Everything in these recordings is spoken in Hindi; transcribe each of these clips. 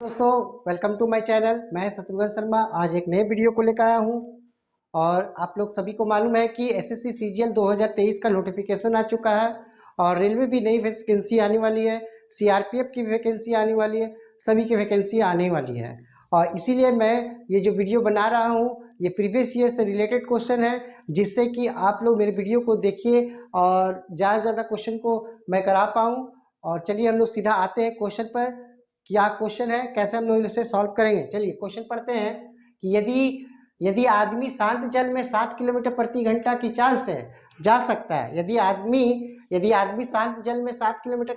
दोस्तों, वेलकम टू माय चैनल। मैं शत्रुघ्न शर्मा आज एक नए वीडियो को लेकर आया हूं। और आप लोग सभी को मालूम है कि एसएससी सीजीएल 2023 का नोटिफिकेशन आ चुका है और रेलवे भी नई वैकेंसी आने वाली है, सीआरपीएफ की वैकेंसी आने वाली है, सभी की वैकेंसी आने वाली है। और इसीलिए मैं ये जो वीडियो बना रहा हूँ ये प्रीवियस ईयर से रिलेटेड क्वेश्चन है, जिससे कि आप लोग मेरे वीडियो को देखिए और ज़्यादा से ज़्यादा क्वेश्चन को मैं करा पाऊँ। और चलिए हम लोग सीधा आते हैं क्वेश्चन पर। क्या क्वेश्चन है, कैसे हम लोग इसे सॉल्व करेंगे। चलिए क्वेश्चन पढ़ते हैं कि यदि यदि आदमी शांत जल में 7 किलोमीटर प्रति घंटा की चाल से जा सकता है, यदि आदमी शांत जल में 7 किलोमीटर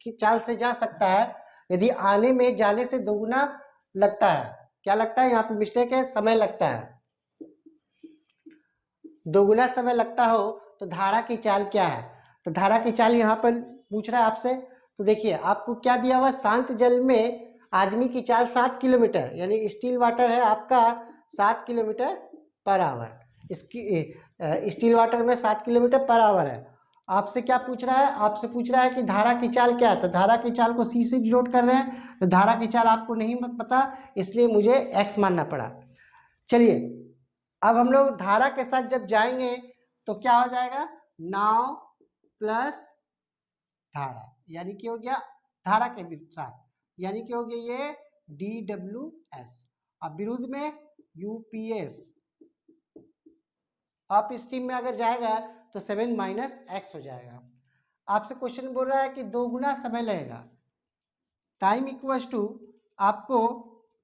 की चाल से जा सकता है, यदि आने में जाने से दोगुना लगता है, क्या लगता है, यहाँ पे मिस्टेक है, समय लगता है, दोगुना समय लगता हो तो धारा की चाल क्या है। तो धारा की चाल यहाँ पर पूछ रहा है आपसे। तो देखिए आपको क्या दिया हुआ, शांत जल में आदमी की चाल 7 किलोमीटर, यानी स्टिल वाटर है आपका 7 किलोमीटर पर आवर। इसकी स्टिल वाटर में 7 किलोमीटर पर आवर है। आपसे क्या पूछ रहा है, आपसे पूछ रहा है कि धारा की चाल क्या है। तो धारा की चाल को सी से डिनोट कर रहे हैं, तो धारा की चाल आपको नहीं पता, इसलिए मुझे एक्स मानना पड़ा। चलिए अब हम लोग धारा के साथ जब जाएंगे तो क्या हो जाएगा, नाव प्लस धारा, यानी कि हो गया धारा के साथ, यानी कि हो गया ये DWS। अब विरुद्ध में UPS। अप स्ट्रीम में अगर जाएगा तो 7 माइनस एक्स हो जाएगा। आपसे क्वेश्चन बोल रहा है कि दोगुना समय लगेगा, टाइम इक्वल्स टू आपको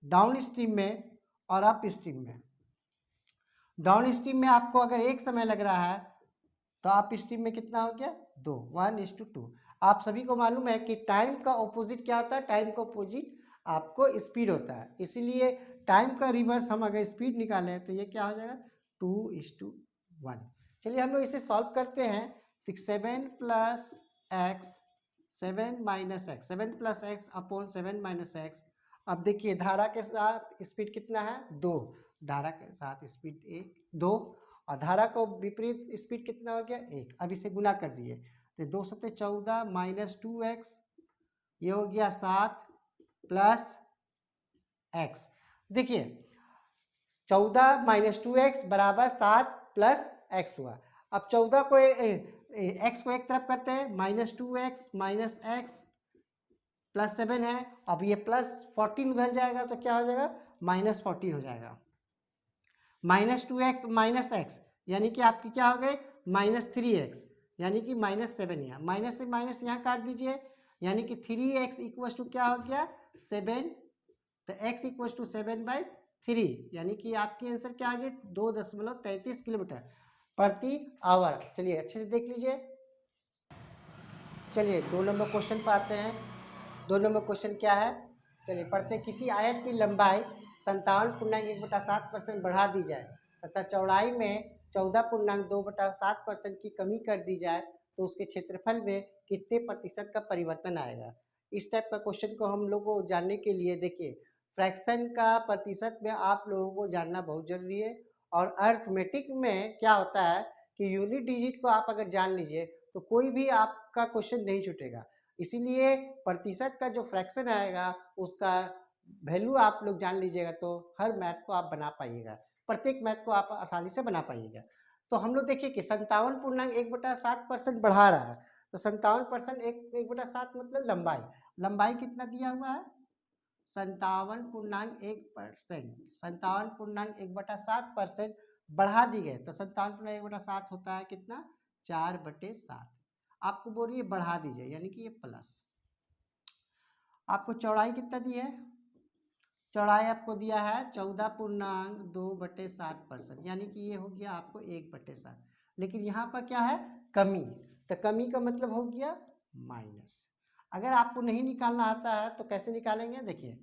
डाउन स्ट्रीम में और अप स्ट्रीम में। डाउन स्ट्रीम में आपको अगर एक समय लग रहा है तो अप स्ट्रीम में कितना हो गया, 2, 1:2। आप सभी को मालूम है कि टाइम का ऑपोजिट क्या होता है, टाइम का ऑपोजिट आपको स्पीड होता है। इसीलिए टाइम का रिवर्स हम अगर स्पीड निकालें तो ये क्या हो जाएगा, 2:1। चलिए हम लोग इसे सॉल्व करते हैं। तो 7 plus x 7 minus x, 7 plus x upon 7 minus x. अब देखिए धारा के साथ स्पीड कितना है, 2, धारा के साथ स्पीड 1 2, और धारा को विपरीत स्पीड कितना हो गया, 1। अब इसे गुना कर दिए तो 2 सत्ते 14 माइनस 2x, ये हो गया 7 प्लस एक्स। देखिए 14 माइनस 2x बराबर 7 प्लस एक्स हुआ। अब 14 को एक्स को एक तरफ करते हैं, -2x माइनस एक्स प्लस 7 है। अब ये प्लस 14 उधर जाएगा तो क्या हो जाएगा, -14 हो जाएगा। -2x माइनस एक्स यानी कि आपकी क्या हो गई, -3x, यानी कि -7। यहाँ माइनस से माइनस यहाँ काट दीजिए, यानी कि 3x इक्वल टू क्या हो गया, 7। तो x इक्वल टू 7/3, यानी कि आपकी आंसर क्या आ गया, 2.33 किलोमीटर प्रति आवर। चलिए अच्छे से देख लीजिए। चलिए 2 नंबर क्वेश्चन पर आते हैं। 2 नंबर क्वेश्चन क्या है, चलिए पढ़ते हैं। किसी आयत की लंबाई 57.1/7% बढ़ा दी जाए तथा चौड़ाई में 14.2/7% की कमी कर दी जाए तो उसके क्षेत्रफल में कितने प्रतिशत का परिवर्तन आएगा। इस टाइप का क्वेश्चन को हम लोग को जानने के लिए देखिए, फ्रैक्शन का प्रतिशत में आप लोगों को जानना बहुत जरूरी है। और अर्थमेटिक में क्या होता है कि यूनिट डिजिट को आप अगर जान लीजिए तो कोई भी आपका क्वेश्चन नहीं छूटेगा। इसीलिए प्रतिशत का जो फ्रैक्शन आएगा उसका वैल्यू आप लोग जान लीजिएगा तो हर मैथ को आप बना पाइएगा, प्रत्येक मैथ को आप आसानी से बना पाइएगा। तो हम लोग देखिए कि 57.1/7% बढ़ा रहा है, तो 57% 1/7 मतलब लंबाई, लंबाई कितना दिया हुआ है, 57.1%, 57.1/7% बढ़ा दी गई। तो 57.1/7 होता है कितना, 4/7। आपको बोल रही है बढ़ा दीजिए, यानी कि ये प्लस। आपको चौड़ाई कितना दी है, चौड़ाई आपको दिया है 14.2/7%, यानी कि ये हो गया आपको 1/7। लेकिन यहाँ पर क्या है, कमी, तो कमी का मतलब हो गया माइनस। अगर आपको नहीं निकालना आता है तो कैसे निकालेंगे, देखिए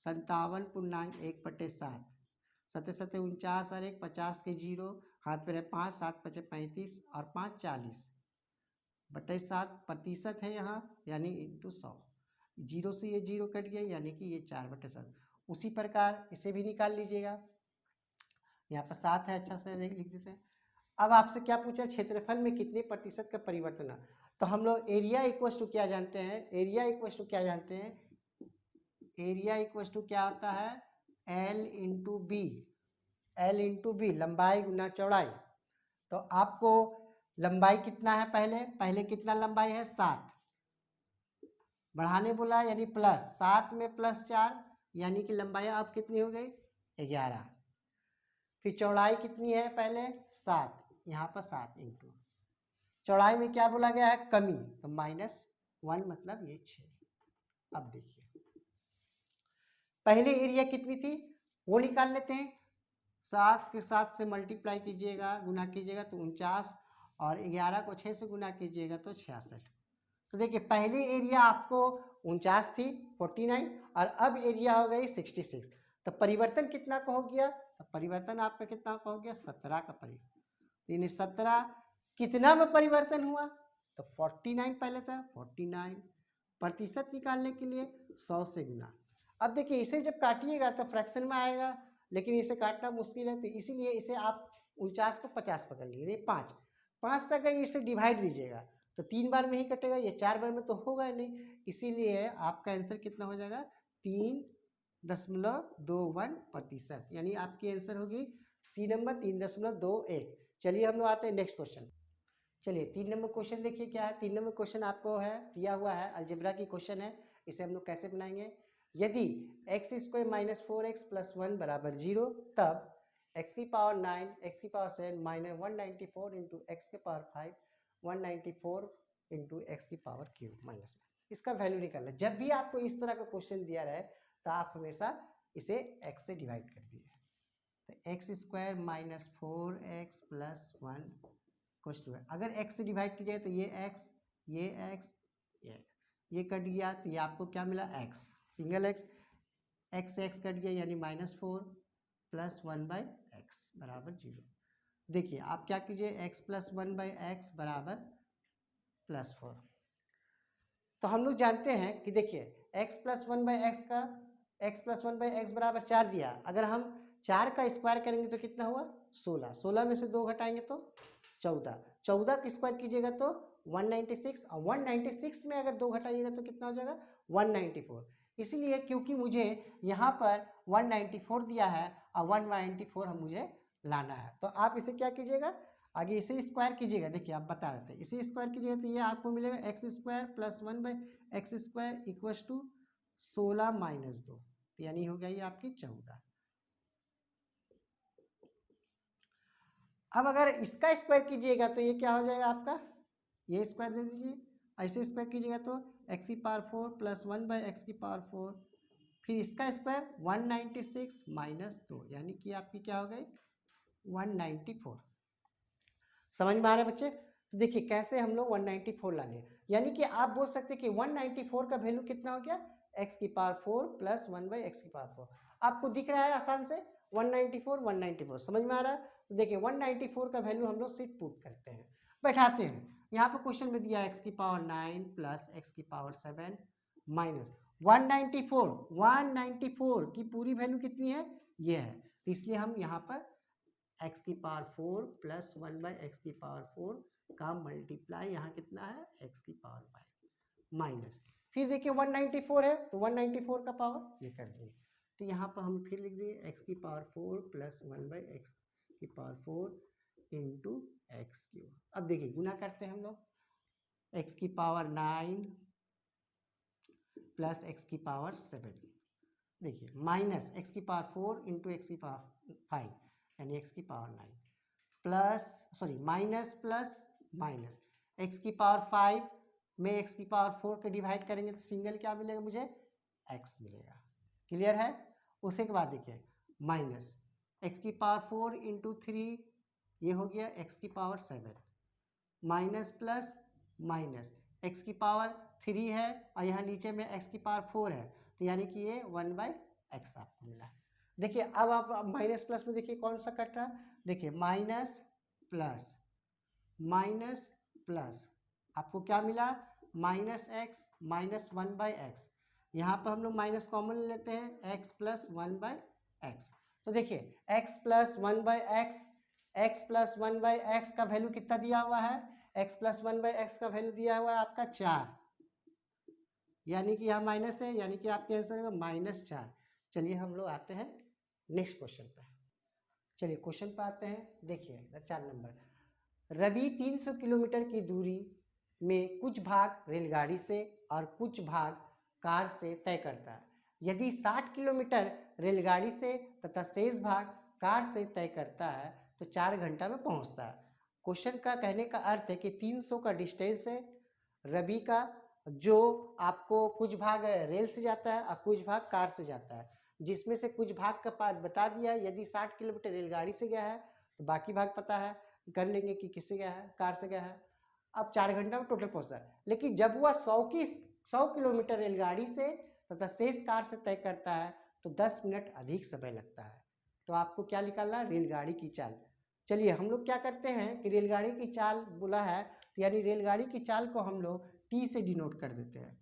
57.1/7, 7 7 49 और 1 50 के जीरो, हाथ पे रहे 5, 7 5 35 और 5 40/7 प्रतिशत है यहाँ, यानी इंटू 100। जीरो से ये जीरो कट गया, यानी कि ये 4/7। उसी प्रकार इसे भी निकाल लीजिएगा, यहाँ पर 7 है, अच्छा से लिख देते हैं। अब आपसे क्या पूछा, क्षेत्रफल में कितने प्रतिशत का परिवर्तन है। तो हम लोग एरिया इक्वल टू क्या जानते हैं, एरिया इक्वल टू क्या जानते हैं, एरिया इक्वल टू क्या होता है, L into B. L into B, लंबाई गुना चौड़ाई। तो आपको लंबाई कितना है, पहले कितना लंबाई है, 7, बढ़ाने बोला यानी प्लस 7 में प्लस 4, यानी कि लंबाई अब कितनी हो गई, 11। फिर चौड़ाई कितनी है, पहले 7, यहाँ पर 7 इंटू चौड़ाई में क्या बोला गया है, कमी, तो -1 मतलब ये 6। अब देखिए पहले एरिया कितनी थी वो निकाल लेते हैं। 7 के 7 से मल्टीप्लाई कीजिएगा, गुना कीजिएगा तो 49, और 11 को 6 से गुना कीजिएगा तो 66। तो देखिए पहले एरिया आपको 49 थी 49, और अब एरिया हो गई 66। तो परिवर्तन कितना का हो गया, तो परिवर्तन आपका कितना का हो गया, 17 का परिवर्तन। यानी 17 कितना में परिवर्तन हुआ, तो 49 पहले था 49। प्रतिशत निकालने के लिए 100 से गुना। अब देखिए इसे जब काटिएगा तो फ्रैक्शन में आएगा, लेकिन इसे काटना मुश्किल है, तो इसीलिए इसे आप 49 को 50 पकड़ लीजिए, 5 से अगर इसे डिवाइड दीजिएगा तो 3 बार में ही कटेगा, ये 4 बार में तो होगा ही नहीं, इसीलिए आपका आंसर कितना हो जाएगा, 3.21%, यानी आपकी आंसर होगी सी नंबर 3.21। चलिए हम लोग आते हैं नेक्स्ट क्वेश्चन। चलिए 3 नंबर क्वेश्चन देखिए क्या है। 3 नंबर क्वेश्चन आपको है दिया हुआ है, अलजेब्रा की क्वेश्चन है। इसे हम लोग कैसे बनाएंगे, यदि x² - 4x + 1 बराबर 0, तब x की पावर 9, x की पावर 7 - 194 इंटू एक्स के पावर 5, 194 इंटू एक्स की पावर क्यूब -1, इसका वैल्यू निकालना। जब भी आपको इस तरह का क्वेश्चन दिया रहे तो आप हमेशा इसे x से डिवाइड कर दीजिए। तो x² - 4x + 1 = है। अगर x से डिवाइड कीजिए तो ये x, ये x, ये कट गया, तो ये आपको क्या मिला, x, सिंगल x, x से x कट गया यानी -4 + 1/x बराबर 0। देखिए आप क्या कीजिए, x + 1/x बराबर +4। तो हम लोग जानते हैं कि देखिए x + 1/x का, x + 1/x बराबर 4 दिया। अगर हम 4 का स्क्वायर करेंगे तो कितना हुआ, 16। 16 में से 2 घटाएंगे तो 14। 14 का स्क्वायर कीजिएगा तो 196, और 196 में अगर 2 घटाइएगा तो कितना हो जाएगा, 194। इसलिए क्योंकि मुझे यहाँ पर 194 दिया है और 194 हम मुझे लाना है, तो आप इसे क्या कीजिएगा, आगे इसे स्क्वायर कीजिएगा। देखिए आप बता देते हैं, इसे स्क्वायर कीजिएगा तो ये आपको मिलेगा x² + 1/x² = 16 - 2, यानी हो गया ये आपकी 14। अब अगर इसका स्क्वायर कीजिएगा तो ये क्या हो जाएगा आपका, ये स्क्वायर दे दीजिए, ऐसे स्क्वायर कीजिएगा तो x की पावर 4 + 1/x की पावर 4, फिर इसका स्क्वायर 196 - 2, यानी कि आपकी क्या हो गई, 194। समझ में आ रहा है बच्चे। तो देखिए कैसे हम लोग 194 ला लें, यानी कि आप बोल सकते हैं कि 194 का वैल्यू कितना हो गया, x की पावर 4 + 1/x की पावर 4। आपको दिख रहा है आसान से 194 194, समझ में आ रहा है। तो देखिए 194 का वैल्यू हम लोग सीट पुट करते हैं, बैठाते हैं। यहाँ पर क्वेश्चन में दिया x की पावर 9 + x की पावर 7 माइनस 194 की पूरी वैल्यू कितनी है, ये है। तो इसलिए हम यहाँ पर x की पावर 4 + 1/x की पावर 4 का मल्टीप्लाई यहाँ कितना है, x की पावर 5 माइनस, फिर देखिए 194 है तो 194 का पावर ये कर दिए। तो यहाँ पर हम फिर लिख दिए x की पावर 4 + 1/x की पावर 4 इंटू एक्स क्यूब। अब देखिए गुना करते हैं हम लोग, x की पावर 9 + x की पावर 7, देखिए माइनस x की पावर 4 इंटू एक्स की पावर 5, यानी x की power 9 minus plus minus, x की पावर 5 में x की पावर 4 के डिवाइड करेंगे तो सिंगल क्या मिलेगा मुझे, x मिलेगा। क्लियर है। उसी के बाद देखिए माइनस x की पावर 4 इंटू 3, ये हो गया x की power 7, minus plus minus, x की पावर 3 है और यहाँ नीचे में x की पावर 4 है, तो यानी कि ये 1/x आपको मिला। देखिए अब आप माइनस प्लस में देखिए कौन सा कट रहा है, देखिए माइनस प्लस आपको क्या मिला, -x - 1/x। यहाँ पर हम लोग माइनस कॉमन ले लेते हैं, x + 1/x। तो देखिए x + 1/x का वैल्यू कितना दिया हुआ है, x + 1/x का वैल्यू दिया हुआ है आपका 4, यानी कि यहाँ माइनस है, यानी कि आपके आंसर होगा -4। चलिए हम लोग आते हैं नेक्स्ट क्वेश्चन पे। चलिए क्वेश्चन पे आते हैं। देखिए 4 नंबर। रवि 300 किलोमीटर की दूरी में कुछ भाग रेलगाड़ी से और कुछ भाग कार से तय करता है। यदि 60 किलोमीटर रेलगाड़ी से तथा शेष भाग कार से तय करता है तो 4 घंटा में पहुंचता है। क्वेश्चन का कहने का अर्थ है कि 300 का डिस्टेंस है रवि का, जो आपको कुछ भाग रेल से जाता है और कुछ भाग कार से जाता है, जिसमें से कुछ भाग का पार्ट बता दिया। यदि 60 किलोमीटर रेलगाड़ी से गया है तो बाकी भाग पता है, कर लेंगे कि किससे गया है, कार से गया है। अब 4 घंटा में टोटल पहुंचता है। लेकिन जब वह 100 किलोमीटर रेलगाड़ी से तथा शेष कार से तय करता है तो 10 मिनट अधिक समय लगता है। तो आपको क्या निकालना है, रेलगाड़ी की चाल। चलिए हम लोग क्या करते हैं कि रेलगाड़ी की चाल बोला है तो यानी रेलगाड़ी की चाल को हम लोग टी से डिनोट कर देते हैं।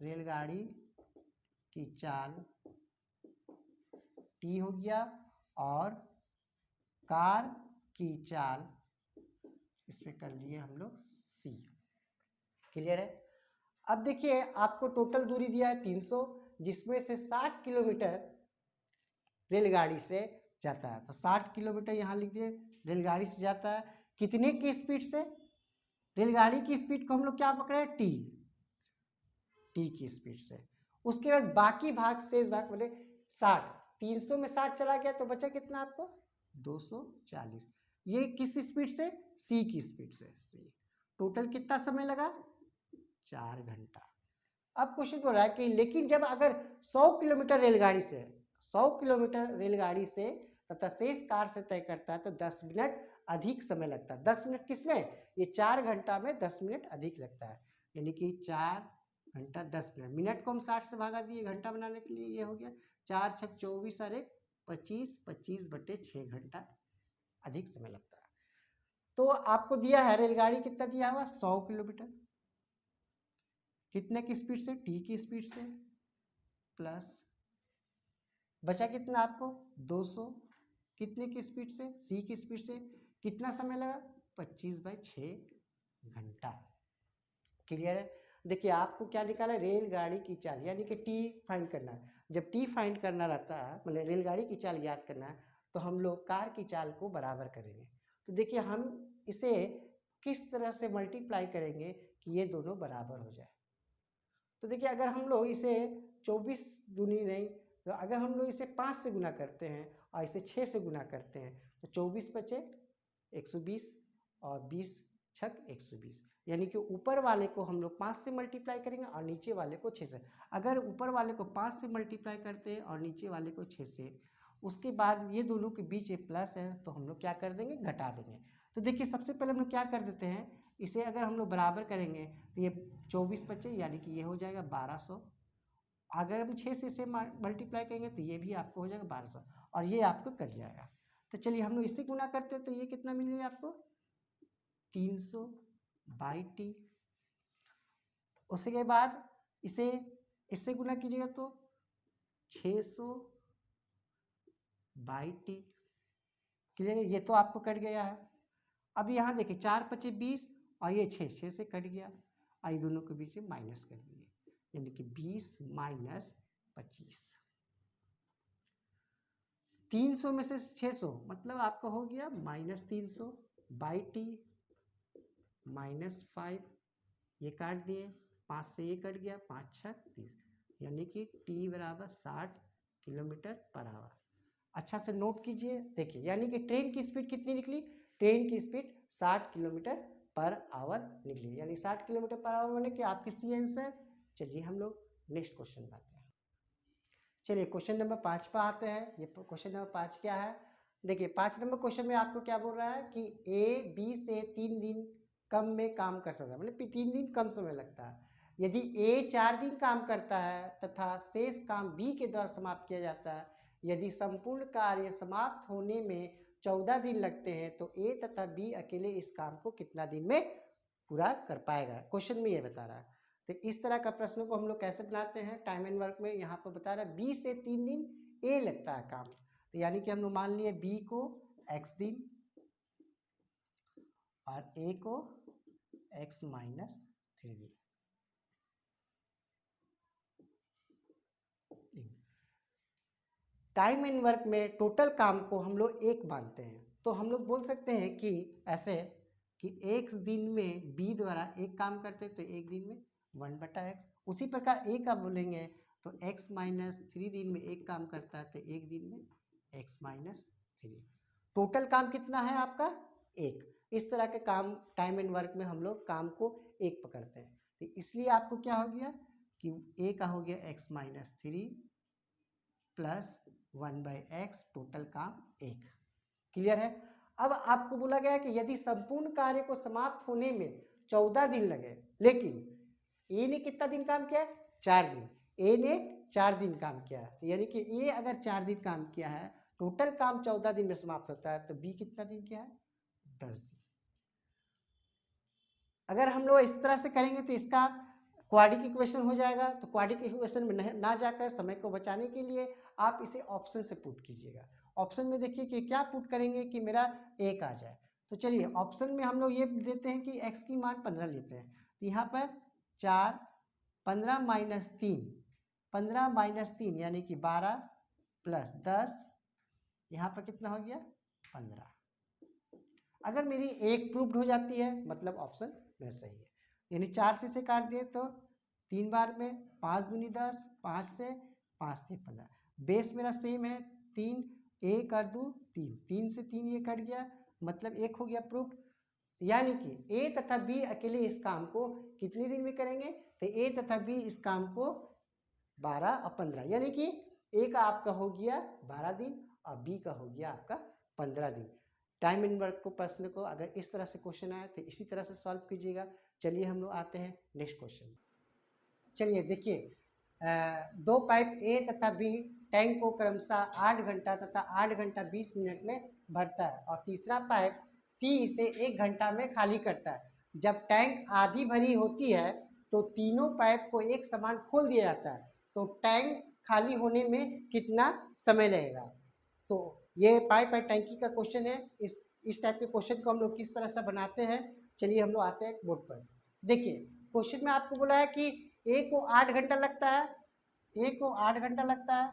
रेलगाड़ी की चाल टी हो गया और कार की चाल इसमें कर लिए हम लोग सी। क्लियर है। अब देखिए आपको टोटल दूरी दिया है 300, जिसमें से 60 किलोमीटर रेलगाड़ी से जाता है। तो 60 किलोमीटर यहाँ लिख दिए रेलगाड़ी से जाता है। कितने की स्पीड से, रेलगाड़ी की स्पीड को हम लोग क्या पकड़े, टी की स्पीड से। उसके बाद बाकी भाग शेष भाग बोले 60, 300 में 60 चला गया तो बचा कितना आपको 240। ये किस स्पीड से, सी की स्पीड से। सी टोटल कितना समय लगा, 4 घंटा। अब क्वेश्चन बोल रहा है कि लेकिन जब अगर 100 किलोमीटर रेलगाड़ी से 100 किलोमीटर रेलगाड़ी से तथा शेष कार से तय करता है तो 10 मिनट अधिक समय लगता है। 10 मिनट किसमें, ये 4 घंटा में 10 मिनट अधिक लगता है। यानी कि 4 घंटा 10 मिनट। मिनट को हम 60 से भागा दिए घंटा बनाने के लिए, ये हो गया 4 छक 24 और 1 25, 25/6 घंटा अधिक समय लगता है। तो आपको दिया है रेलगाड़ी कितना दिया हुआ 100 किलोमीटर, कितने की स्पीड से, टी की स्पीड से, प्लस बचा कितना आपको 200, कितने की स्पीड से, सी की स्पीड से। कितना समय लगा 25/6 घंटा। क्लियर है। देखिए आपको क्या निकाला, रेलगाड़ी की चाल यानी कि टी फाइंड करना है। जब टी फाइंड करना रहता है मतलब रेलगाड़ी की चाल याद करना है तो हम लोग कार की चाल को बराबर करेंगे। तो देखिए हम इसे किस तरह से मल्टीप्लाई करेंगे कि ये दोनों बराबर हो जाए। तो देखिए अगर हम लोग इसे 24 दूनी नहीं, तो अगर हम लोग इसे 5 से गुना करते हैं और इसे 6 से गुना करते हैं तो 24 बचे 120 और 20 छक 120। यानी कि ऊपर वाले को हम लोग 5 से मल्टीप्लाई करेंगे और नीचे वाले को 6 से। अगर ऊपर वाले को 5 से मल्टीप्लाई करते हैं और नीचे वाले को 6 से, उसके बाद ये दोनों के बीच एक प्लस है तो हम लोग क्या कर देंगे, घटा देंगे। तो देखिए सबसे पहले हम लोग क्या कर देते हैं, इसे अगर हम लोग बराबर करेंगे तो ये 24 बचे यानी कि ये हो जाएगा 1200। अगर हम 6 से इसे मल्टीप्लाई करेंगे तो ये भी आपको हो जाएगा 1200 और ये आपको कट जाएगा। तो चलिए हम लोग इससे गुना करते हैं तो ये कितना मिल गया आपको 300/t। उसके बाद इसे इससे गुना कीजिएगा तो 600/t। क्लियर है, ये तो आपको कट गया है। अब यहाँ देखिए 4 × 5 = 20 और ये 6 से कट गया, आई दोनों के बीच में माइनस कर दिए यानी कि 20 - 25। 300 में से 600 मतलब आपका हो गया -300/t -5। ये काट दिए, 5 से ये कट गया, 5 × 6 = 30 यानी कि t = 60 km/h। अच्छा से नोट कीजिए। देखिए यानी कि ट्रेन की स्पीड कितनी निकली, ट्रेन की स्पीड 60 km/h निकली, यानी 60 km/h होने के आपकी सी आंसर। चलिए हम लोग नेक्स्ट क्वेश्चन पे आते हैं। चलिए क्वेश्चन नंबर 5 पर आते हैं। ये क्वेश्चन नंबर 5 क्या है, देखिए 5 नंबर क्वेश्चन में आपको क्या बोल रहा है कि ए बी से 3 दिन कम में काम कर सकता है, मतलब 3 दिन कम समय लगता है। यदि ए 4 दिन काम करता है तथा शेष काम बी के द्वारा समाप्त किया जाता है, यदि संपूर्ण कार्य समाप्त होने में 14 दिन लगते हैं तो ए तथा बी अकेले इस काम को कितना दिन में पूरा कर पाएगा। क्वेश्चन में ये बता रहा है। तो इस तरह का प्रश्न को हम लोग कैसे बनाते हैं, टाइम एंड वर्क में यहाँ पर बता रहा है 20 से 3 दिन ए लगता है काम। तो यानी कि हम लोग मान लिए बी को x दिन और ए को x - 3 दिन। टाइम एंड वर्क में टोटल काम को हम लोग एक मानते हैं, तो हम लोग बोल सकते हैं कि ऐसे कि एक दिन में बी द्वारा एक काम करते हैं तो एक दिन में 1/x। उसी प्रकार ए का बोलेंगे तो x माइनस 3 दिन में एक काम करता है तो एक दिन में x माइनस 3। टोटल काम कितना है आपका? एक। इस तरह के काम टाइम एंड वर्क में हम लोग काम को एक पकड़ते हैं, तो इसलिए आपको क्या हो गया कि ए का हो गया x minus 3 plus 1/x, total काम एक। क्लियर है? अब आपको बोला गया कि यदि संपूर्ण कार्य को समाप्त होने में 14 दिन लगे, लेकिन ए ने कितना दिन काम किया? 4 दिन। ए ने 4 दिन काम किया है, यानी कि ए अगर 4 दिन काम किया है, टोटल काम 14 दिन में समाप्त होता है, तो बी कितना दिन किया है? 10 दिन। अगर हम लोग इस तरह से करेंगे तो इसका क्वाड्रिक इक्वेशन हो जाएगा, तो क्वाड्रिक इक्वेशन में ना जाकर समय को बचाने के लिए आप इसे ऑप्शन से पुट कीजिएगा। ऑप्शन में देखिए कि क्या पुट करेंगे कि मेरा एक आ जाए, तो चलिए ऑप्शन में हम लोग ये देते हैं कि x की मान 15 लेते हैं, तो यहाँ पर 4, 15 माइनस 3, 15 माइनस 3 यानी कि 12 प्लस 10, यहाँ पर कितना हो गया? 15। अगर मेरी एक प्रूव्ड हो जाती है मतलब ऑप्शन में सही है, यानी 4 से काट दिए तो 3 बार में 5 दूनी 10, 5 से 5 से 15, बेस मेरा सेम है 3, ए कर दूँ 3, 3 से 3 ये कट गया, मतलब एक हो गया प्रूव्ड। यानी कि ए तथा बी अकेले इस काम को कितने दिन में करेंगे? तो ए तथा बी इस काम को 12 और 15, यानी कि ए का आपका हो गया 12 दिन और बी का हो गया आपका 15 दिन। टाइम एंड वर्क को प्रश्न को अगर इस तरह से क्वेश्चन आए तो इसी तरह से सॉल्व कीजिएगा। चलिए हम लोग आते हैं नेक्स्ट क्वेश्चन। चलिए देखिए, दो पाइप ए तथा बी टैंक को क्रमशः 8 घंटा तथा 8 घंटा 20 मिनट में भरता है और तीसरा पाइप सी इसे 1 घंटा में खाली करता है। जब टैंक आधी भरी होती है तो तीनों पाइप को एक समान खोल दिया जाता है, तो टैंक खाली होने में कितना समय लगेगा? तो ये पाइप एंड टैंकी का क्वेश्चन है। इस टाइप के क्वेश्चन को हम लोग किस तरह से बनाते हैं, चलिए हम लोग आते हैं बोर्ड पर। देखिए क्वेश्चन में आपको बोला है कि ए को 8 घंटा लगता है, ए को 8 घंटा लगता है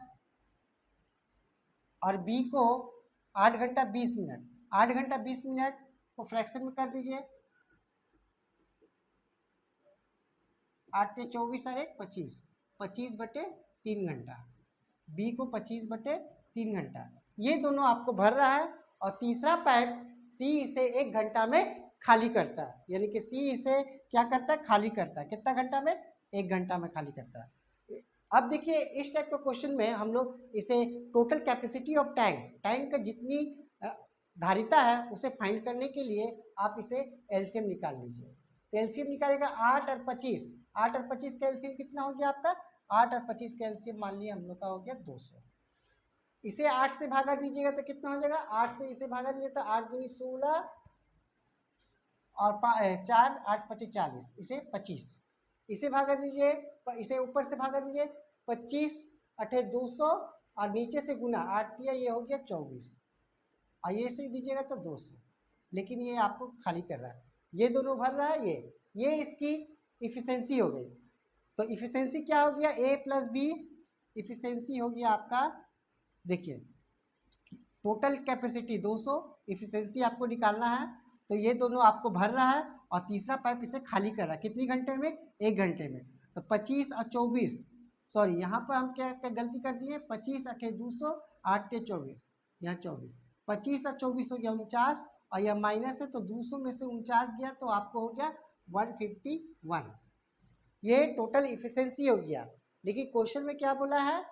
और बी को 8 घंटा 20 मिनट। 8 घंटा 20 मिनट को फ्रैक्शन में कर दीजिए, 8 से 24 और 1 25, 25/3 घंटा। बी को 25/3 घंटा, ये दोनों आपको भर रहा है और तीसरा पाइप सी इसे 1 घंटा में खाली करता है, यानी कि सी इसे क्या करता है? खाली करता है। कितना घंटा में? 1 घंटा में खाली करता है। अब देखिए इस टाइप का क्वेश्चन में हम लोग इसे टोटल कैपेसिटी ऑफ टैंक का जितनी धारिता है उसे फाइंड करने के लिए आप इसे एलसीएम निकाल लीजिए। तो एलसीएम निकालेगा 8 और 25, 8 और 25 का एलसीएम कितना हो गया आपका? 8 और 25 का एलसीएम मान लिया हम लोग का हो गया 200। इसे 8 से भागा दीजिएगा तो कितना हो जाएगा? 8 से इसे भागा दीजिए तो 8 दूनी 16 और 4, 8 25 40, इसे 25। इसे भागा दीजिए, इसे ऊपर से भागा दीजिए, 25 अठे 200 और नीचे से गुना 8 किया, ये हो गया 24 और ये से दीजिएगा तो 200। लेकिन ये आपको खाली कर रहा है, ये दोनों भर रहा है, ये इसकी इफिशिएंसी हो गई। तो इफिशिएंसी क्या हो गया? ए प्लस बी इफिशिएंसी हो गया आपका, देखिए टोटल कैपेसिटी 200, इफिशिएंसी आपको निकालना है, तो ये दोनों आपको भर रहा है और तीसरा पाइप इसे खाली कर रहा है। कितनी घंटे में? 1 घंटे में। तो 25 और 24, सॉरी यहाँ पर हम क्या गलती कर दिए, 25 अठे 200, 8 के 24, यहाँ 24, 25 और 24 हो गया 49 और यह माइनस है तो 200 में से 49 गया तो आपको हो गया 151। ये टोटल इफिशिएंसी हो गया। लेकिन क्वेश्चन में क्या बोला है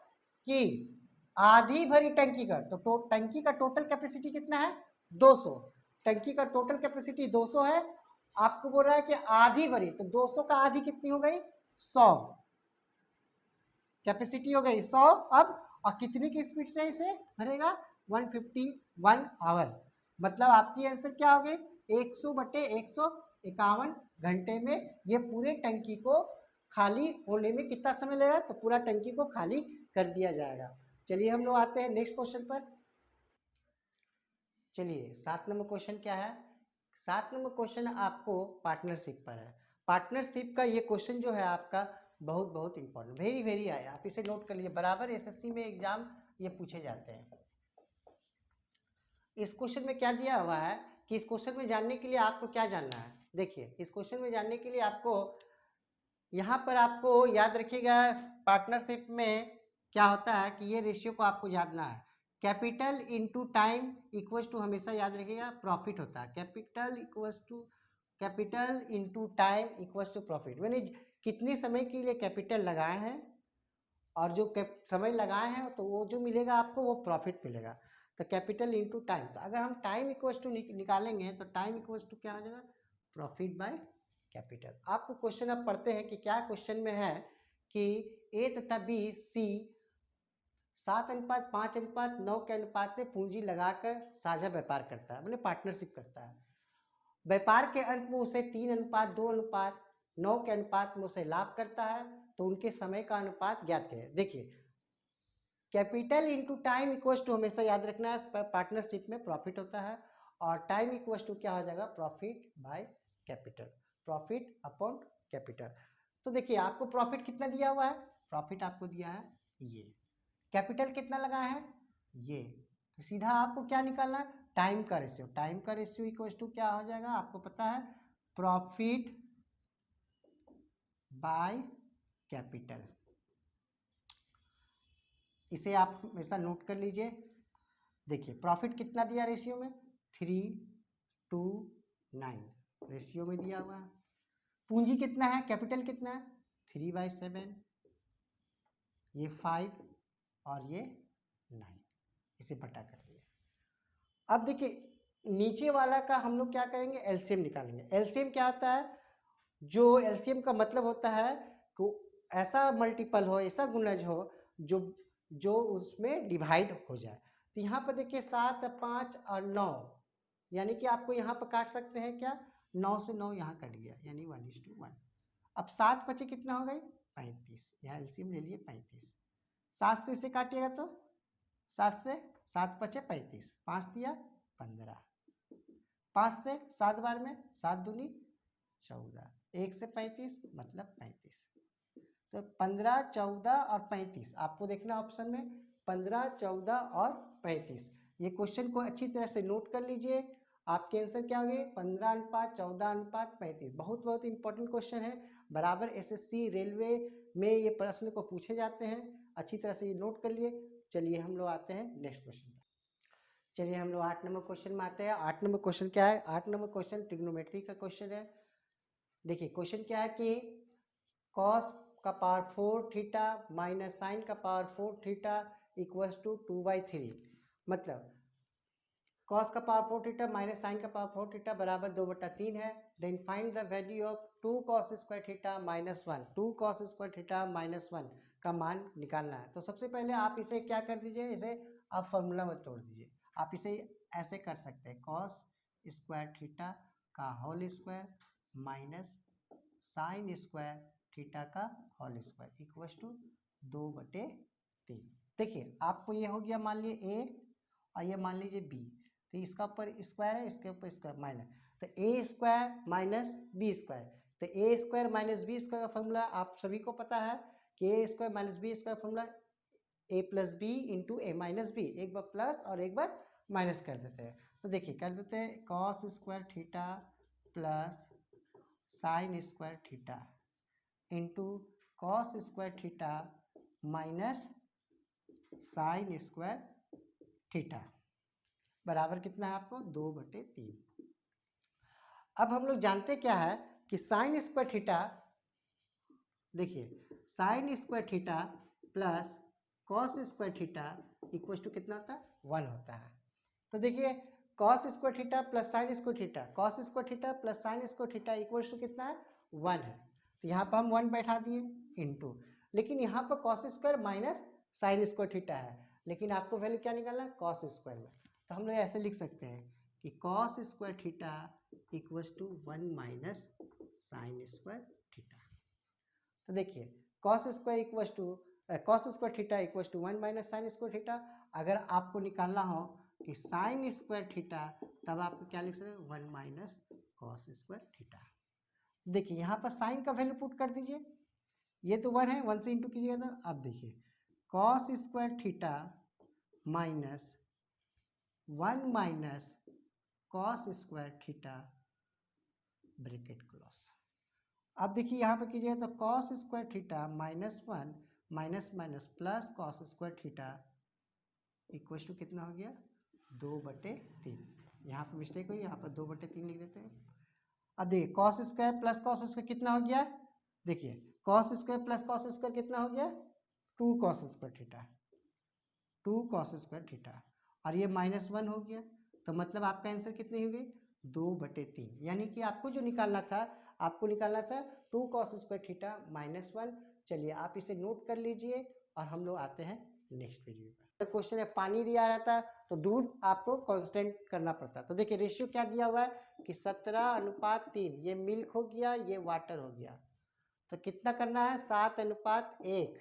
कि आधी भरी टंकी का, तो टंकी का टोटल कैपेसिटी कितना है? 200। टंकी का टोटल कैपेसिटी 200 है, आपको बोल रहा है कि आधी भरी, तो 200 का आधी कितनी हो गई? 100 कैपेसिटी हो गई 100। अब और कितनी की स्पीड से इसे भरेगा? 151 आवर। मतलब आपकी आंसर क्या हो गई? 100/151 घंटे में ये पूरे टंकी को खाली होने में कितना समय लगेगा? तो पूरा टंकी को खाली कर दिया जाएगा। चलिए हम लोग आते हैं नेक्स्ट क्वेश्चन पर। चलिए 7 नंबर क्वेश्चन क्या है? 7 नंबर क्वेश्चन आपको पार्टनरशिप पर है। पार्टनरशिप का ये क्वेश्चन जो है आपका बहुत बहुत इंपॉर्टेंट, वेरी वेरी आया, आप इसे नोट कर लीजिए। बराबर एसएससी में एग्जाम ये पूछे जाते हैं। इस क्वेश्चन में क्या दिया हुआ है कि इस क्वेश्चन में जानने के लिए आपको क्या जानना है। देखिए इस क्वेश्चन में जानने के लिए आपको यहाँ पर आपको याद रखिएगा पार्टनरशिप में क्या होता है कि ये रेशियो को आपको जानना है। Capital into time equals to हमेशा याद रखिएगा प्रॉफिट होता है। Capital into time equals to profit. मैंने कितने समय के लिए कैपिटल लगाए हैं और जो समय लगाए हैं तो वो जो मिलेगा आपको वो प्रॉफिट मिलेगा। तो कैपिटल इनटू टाइम, तो अगर हम टाइम इक्वल्स टू निकालेंगे तो टाइम इक्वल्स टू क्या हो जाएगा, प्रॉफिट बाय कैपिटल। आपको क्वेश्चन अब पढ़ते हैं कि क्या क्वेश्चन में है कि ए तथा बी सी 7:5:9 के अनुपात में पूंजी लगाकर साझा व्यापार करता है, मतलब पार्टनरशिप करता है। व्यापार के अंत में उसे 3:2:9 के अनुपात में उसे लाभ करता है, तो उनके समय का अनुपात ज्ञात करें। देखिए capital into time equals to हमेशा याद रखना है पार्टनरशिप में प्रॉफिट होता है, और टाइम इक्वल्स टू क्या हो जाएगा, profit by capital, profit upon capital. तो देखिए आपको प्रॉफिट कितना दिया हुआ है, प्रॉफिट आपको दिया है ये, कैपिटल कितना लगा है ये, तो सीधा आपको क्या निकालना है, टाइम का रेशियो। टाइम का रेशियो इक्वल्स टू क्या हो जाएगा, आपको पता है प्रॉफिट बाय कैपिटल। इसे आप हमेशा नोट कर लीजिए। देखिए प्रॉफिट कितना दिया रेशियो में, 3:9 रेशियो में दिया हुआ है। पूंजी कितना है, कैपिटल कितना है, 3/7, ये 5 और ये 9, इसे बटा कर दिए। अब देखिए नीचे वाला का हम लोग क्या करेंगे, एलसीएम निकालेंगे। एलसीएम क्या होता है, जो एलसीएम का मतलब होता है कि ऐसा मल्टीपल हो, ऐसा गुणज हो जो उसमें डिवाइड हो जाए। तो यहाँ पर देखिए 7, 5 और 9, यानी कि आपको यहाँ पर काट सकते हैं क्या, 9 से 9 यहाँ कट गया, यानी 1:1। अब 7 बचे कितना हो गई, 35, यहाँ एलसीएम ले लिए 35। 7 से इसे काटिएगा तो 7 से 7 बचे 35, 5 दिया 15, 5 से 7 बार में 7 दूनी 14, 1 से 35 मतलब 35। तो 15, 14 और 35 आपको देखना ऑप्शन में, 15, 14 और 35। ये क्वेश्चन को अच्छी तरह से नोट कर लीजिए। आपके आंसर क्या होंगे, 15:14:35। बहुत बहुत इंपॉर्टेंट क्वेश्चन है, बराबर एसएससी रेलवे में ये प्रश्न को पूछे जाते हैं। अच्छी तरह से ये नोट कर लिए। चलिए हम लोग आते हैं नेक्स्ट क्वेश्चन पर। चलिए हम लोग 8 नंबर क्वेश्चन में आते हैं। 8 नंबर क्वेश्चन क्या है, 8 नंबर क्वेश्चन ट्रिग्नोमेट्री का क्वेश्चन है। देखिए क्वेश्चन क्या है कि कॉस का पावर 4 थीटा माइनस साइन का पावर 4 थीटा इक्वल्स टू 2/3। मतलब कॉस का पावर 4 थीटा माइनस साइन का पावर 4 थीटा बराबर 2/3 है। Then find the value of 2 cos square theta minus 1। 2 cos square theta minus 1 का मान निकालना है। तो सबसे पहले आप इसे क्या कर दीजिए, इसे आप फॉर्मूला में तोड़ दीजिए। आप इसे ऐसे कर सकते हैं, कॉस स्क्वायर थीटा का whole square minus sine square theta का होल स्क्वायर इक्वल्स टू 2/3। देखिए आपको ये हो गया, मान लीजिए ए और ये मान लीजिए बी, तो इसका ऊपर स्क्वायर है, इसके ऊपर स्क्वायर माइनस, तो A square minus B square. तो A square minus B square का फॉर्मूला आप सभी को पता है कि A square minus B square formula A plus B into A minus B, एक बार प्लस और एक बार माइनस कर देते हैं। तो देखिए कर देते हैं, cos square theta plus sine square theta into cos square theta minus sine square theta बराबर कितना है आपको, 2/3। अब हम लोग जानते क्या है कि साइन स्क्वायर थीटा, देखिए sine square theta plus cos square theta equal to कितना होता है, 1 होता है। तो देखिए cos square theta plus sine square theta, cos square theta plus sine square theta equal to कितना है, 1 है। तो यहाँ पर हम 1 बैठा दिए इंटू, लेकिन यहाँ पर cos square minus sine square theta है, लेकिन आपको वैल्यू क्या निकालना है, कॉस स्क्वायर में। तो हम लोग ऐसे लिख सकते हैं कि cos square theta equals to 1 minus sine square theta. तो देखिए cos square equals to cos square theta equals to 1 minus sine square theta. अगर आपको निकालना हो कि साइन स्क्वायर थीटा, तब आपको क्या लिख सकते हैं, 1 माइनस कॉस स्क्वायर थीटा। देखिए यहाँ पर साइन का वैल्यू पुट कर दीजिए, ये तो 1 है, 1 से इंटू कीजिएगा। तो अब देखिए cos square theta minus 1 minus cos square theta bracket close. अब देखिए यहाँ पे कीजिएगा तो cos square theta -1 minus minus plus cos square theta equal to कितना हो गया 2/3। यहाँ पर मिस्टेक हुई, यहाँ पर 2/3 लिख देते हैं। अब देखिए cos square plus cos square कितना हो गया, देखिए cos square plus cos square कितना हो गया 2 cos square theta, 2 cos square theta, और ये -1 हो गया। तो मतलब आपका आंसर कितनी हो गई 2/3। यानी कि आपको जो निकालना था, आपको निकालना था 2 कॉस स्क्वायर थीटा -1। चलिए आप इसे नोट कर लीजिए और हम लोग आते हैं नेक्स्ट वीडियो पर। क्वेश्चन है पानी दिया रहता है तो दूध आपको कांस्टेंट करना पड़ता है। तो देखिए रेशियो क्या दिया हुआ है कि 17:3, ये मिल्क हो गया, ये वाटर हो गया। तो कितना करना है 7:1,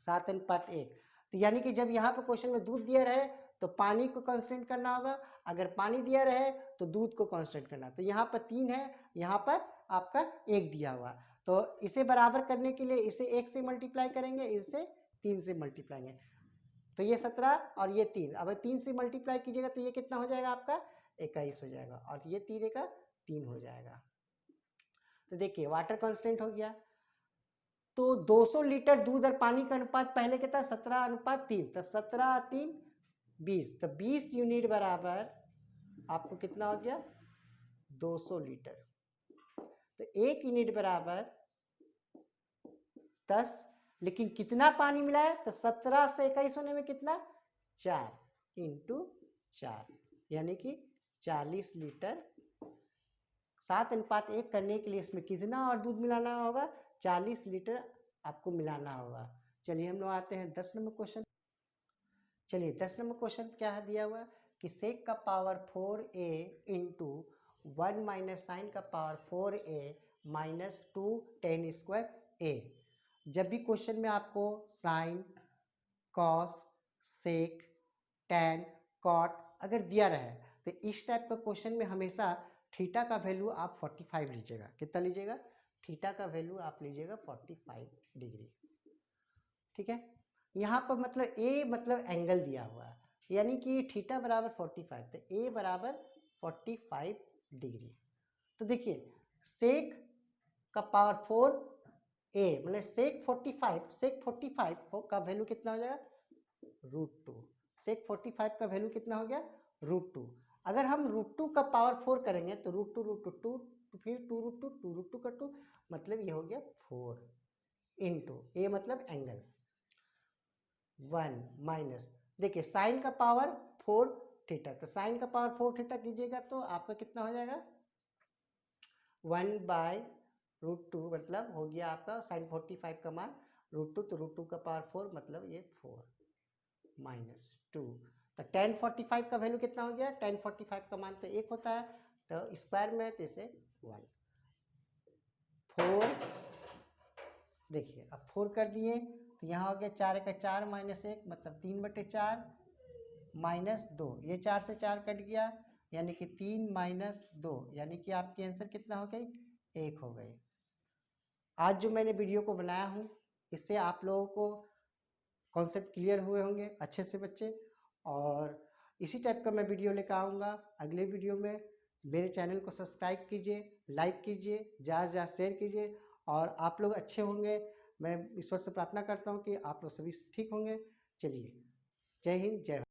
7:1। तो यानी कि जब यहाँ पर क्वेश्चन में दूध दिया रहे तो पानी को कांस्टेंट करना होगा, अगर पानी दिया रहे तो दूध को कांस्टेंट करना। तो यहाँ पर 3 है, यहाँ पर आपका 1 दिया हुआ। तो इसे बराबर करने के लिए इसे 1 से मल्टीप्लाई करेंगे, इसे 3 से मल्टीप्लाई करेंगे। तो ये 17 और ये 3, अब 3 से मल्टीप्लाई कीजिएगा तो ये कितना हो जाएगा आपका 21 हो जाएगा, और ये 3 का 3 हो जाएगा। तो देखिए वाटर कांस्टेंट हो गया। तो 200 लीटर दूध और पानी का अनुपात पहले कितना 17:3, तो 17×3 20, तो 20 यूनिट बराबर आपको कितना हो गया 200 लीटर। तो 1 यूनिट बराबर 10, लेकिन कितना पानी मिला है तो 17 से 21 होने में कितना 4 × 4, यानी कि 40 लीटर। 7:1 करने के लिए इसमें कितना और दूध मिलाना होगा 40 लीटर आपको मिलाना होगा। चलिए हम लोग आते हैं 10 नंबर क्वेश्चन। चलिए 10 नंबर क्वेश्चन क्या दिया हुआ कि सेक का power 4a into 1 minus sine का power 4a minus 2 tan square a। जब भी क्वेश्चन में आपको sine, cos, sec, tan, cot अगर दिया रहे तो इस टाइप का क्वेश्चन में हमेशा थीटा का वैल्यू आप 45 लीजिएगा। कितना लीजिएगा थीटा का वैल्यू आप लीजिएगा 45 डिग्री। ठीक है, यहाँ पर मतलब ए मतलब एंगल दिया हुआ है, यानी कि थीटा बराबर 45, तो ए बराबर 45 डिग्री। तो देखिए सेक का पावर 4 ए मतलब सेक 45 का वैल्यू कितना हो जाएगा √2। सेक 45 का वैल्यू कितना हो गया √2। अगर हम √2 का पावर 4 करेंगे तो √2 फिर 2√2 का 2, मतलब ये हो गया 4 इंटू ए मतलब एंगल 1 माइनस, देखिए साइन का पावर 4 थीटा, तो साइन का पावर 4 थीटा कीजिएगा तो आपका कितना हो जाएगा 1/√2, मतलब हो गया आपका साइन 45 का मान √2, तो √2 का पावर 4 मतलब ये 4 माइनस 2। तो tan 45 का वैल्यू कितना हो गया tan 45 का मान तो 1 होता है, तो स्क्वायर में तो इसे 1 4, देखिए अब 4 कर दिए तो यहाँ हो गया 4 का 4 माइनस 1 मतलब 3/4 माइनस 2, ये 4 से 4 कट गया यानी कि 3 माइनस 2, यानी कि आपकी आंसर कितना हो गई 1 हो गई। आज जो मैंने वीडियो को बनाया हूँ इससे आप लोगों को कॉन्सेप्ट क्लियर हुए होंगे अच्छे से बच्चे, और इसी टाइप का मैं वीडियो लेकर आऊँगा अगले वीडियो में। मेरे चैनल को सब्सक्राइब कीजिए, लाइक कीजिए, ज़्यादा से ज़्यादा शेयर कीजिए, और आप लोग अच्छे होंगे। मैं ईश्वर से प्रार्थना करता हूँ कि आप लोग सभी ठीक होंगे। चलिए, जय हिंद, जय भारत।